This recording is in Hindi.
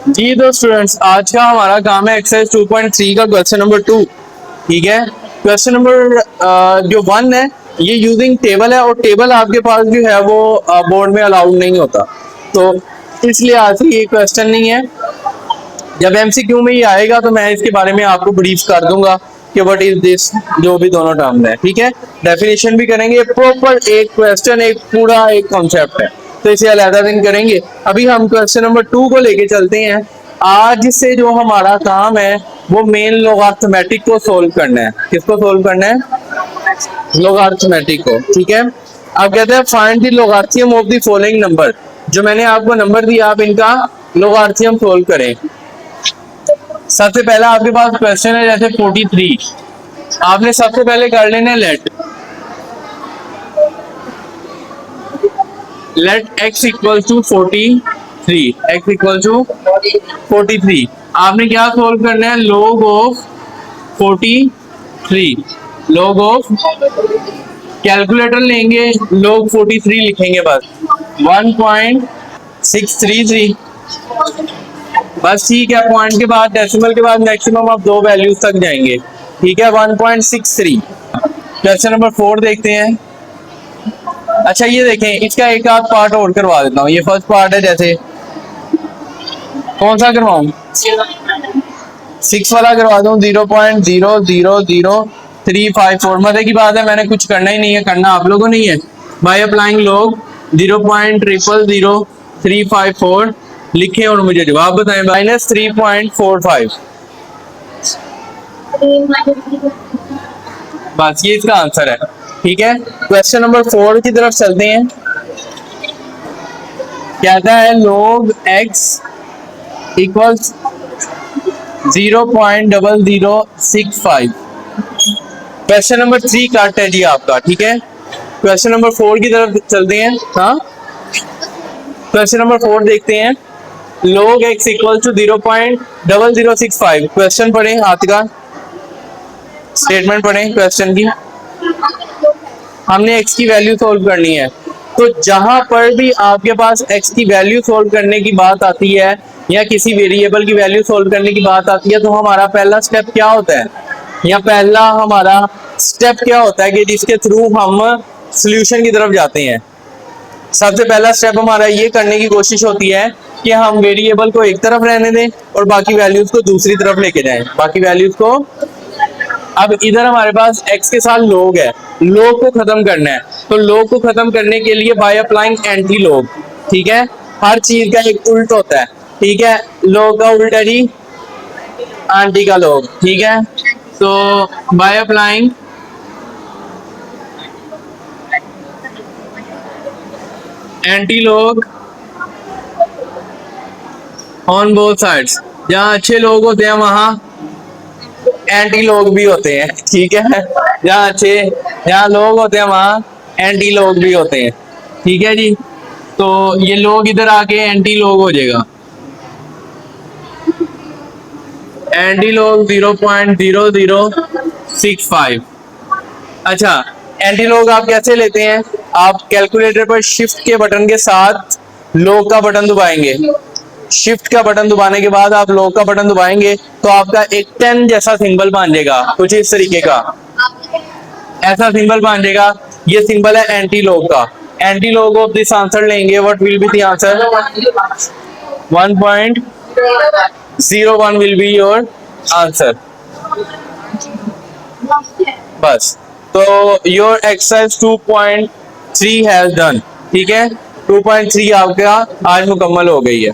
जी तो स्टूडेंट्स, आज का हमारा काम है एक्सरसाइज 2.3 का क्वेश्चन नंबर 2। ठीक है, क्वेश्चन नंबर जो 1 है ये यूजिंग टेबल है, और टेबल आपके पास जो है वो बोर्ड में अलाउड नहीं होता, तो इसलिए आज ये क्वेश्चन नहीं है। जब एमसीक्यू में ये आएगा तो मैं इसके बारे में आपको ब्रीफ कर दूंगा कि व्हाट इज दिस, जो भी दोनों टर्म है। ठीक है, डेफिनेशन भी करेंगे, प्रॉपर एक क्वेश्चन, एक पूरा एक कॉन्सेप्ट है, तो इसे अलग दिन करेंगे। अभी हम क्वेश्चन नंबर 2 को लेके चलते हैं। आज से जो हमारा काम है वो मेन लोगार्थमेटिक को सोल्व करना है। किसको सोल्व करना है? लोगार्थमेटिक को। ठीक है, अब कहते हैं find the logarithm of the following number. जो मैंने आपको नंबर दिया, आप इनका लोगार्थियम सोल्व करें। सबसे पहला आपके पास क्वेश्चन है जैसे 43, आपने सबसे पहले कर लेना let x equal to 43, x equal to 43। आपने क्या सोल्व करना है? log of 43, log of, calculator लेंगे, log 43 लिखेंगे, बस 1.633। बस ठीक है, पॉइंट के बाद, डेसिमल के बाद मैक्सिमम आप दो वैल्यूज तक जाएंगे। ठीक है, 1.63। क्वेश्चन नंबर 4 देखते हैं। अच्छा ये देखें, इसका एक आध पार्ट और करवा देता हूँ। ये फर्स्ट पार्ट है, जैसे कौन सा करवाऊं? 6 वाला करवा दूं, 0.0000354। मजे की बात है, मैंने कुछ करना ही नहीं है, करना आप लोगों नहीं है। बाय अप्लाइंग log 0.0000354 लिखें और मुझे जवाब बताएं। -3.45, बस ये इसका आंसर है। ठीक है, क्वेश्चन नंबर 4 की तरफ चलते हैं। कहता है log x equals 0.0065। Question number 3 cut है जी आपका। ठीक है, क्वेश्चन नंबर 4 की तरफ चलते हैं। हाँ, क्वेश्चन नंबर 4 देखते हैं। log x equal to 0.0065। Question पढ़े, हाथ का स्टेटमेंट पढ़े क्वेश्चन की। हमने x की वैल्यू सोल्व करनी है, तो जहां पर भी आपके पास x की वैल्यू सोल्व करने की बात आती है या किसी वेरिएबल की वैल्यू सोल्व करने की बात आती है, तो हमारा पहला स्टेप क्या होता है, या पहला हमारा स्टेप क्या होता है कि जिसके थ्रू हम सॉल्यूशन की तरफ जाते हैं। सबसे पहला स्टेप हमारा ये करने की कोशिश होती है कि हम वेरिएबल को एक तरफ रहने दें और बाकी वैल्यूज को दूसरी तरफ लेके जाएं। बाकी वैल्यूज को, अब इधर हमारे पास x के साथ log है, log को खत्म करना है, तो log को खत्म करने के लिए बाय अप्लाइंग एंटी log। ठीक है, हर चीज का एक उल्ट होता है। ठीक है, log का उल्टा जी एंटी का log। ठीक है, तो by applying anti log on both sides. जहां अच्छे लोग होते हैं वहां एंटी लोग भी होते हैं। ठीक है, जहाँ लोग होते हैं वहाँ एंटी लोग भी होते हैं। ठीक है जी, तो ये लोग इधर आके एंटी लोग हो जाएगा। एंटी लोग 0.0065। अच्छा, एंटी लोग आप कैसे लेते हैं? आप कैलकुलेटर पर शिफ्ट के बटन के साथ लोग का बटन दबाएंगे। शिफ्ट का बटन दबाने के बाद आप लॉग का बटन दबाएंगे तो आपका एक 10 जैसा सिंबल बन जाएगा, कुछ इस तरीके का ऐसा सिंबल बन जाएगा। ये सिंबल है एंटी लॉग का। Antilog of this answer लेंगे, what will be the answer? 1.01 will be your answer. बस, तो योर एक्सरसाइज 2.3 हैज डन। ठीक है, 2.3 आपका आज मुकम्मल हो गई है।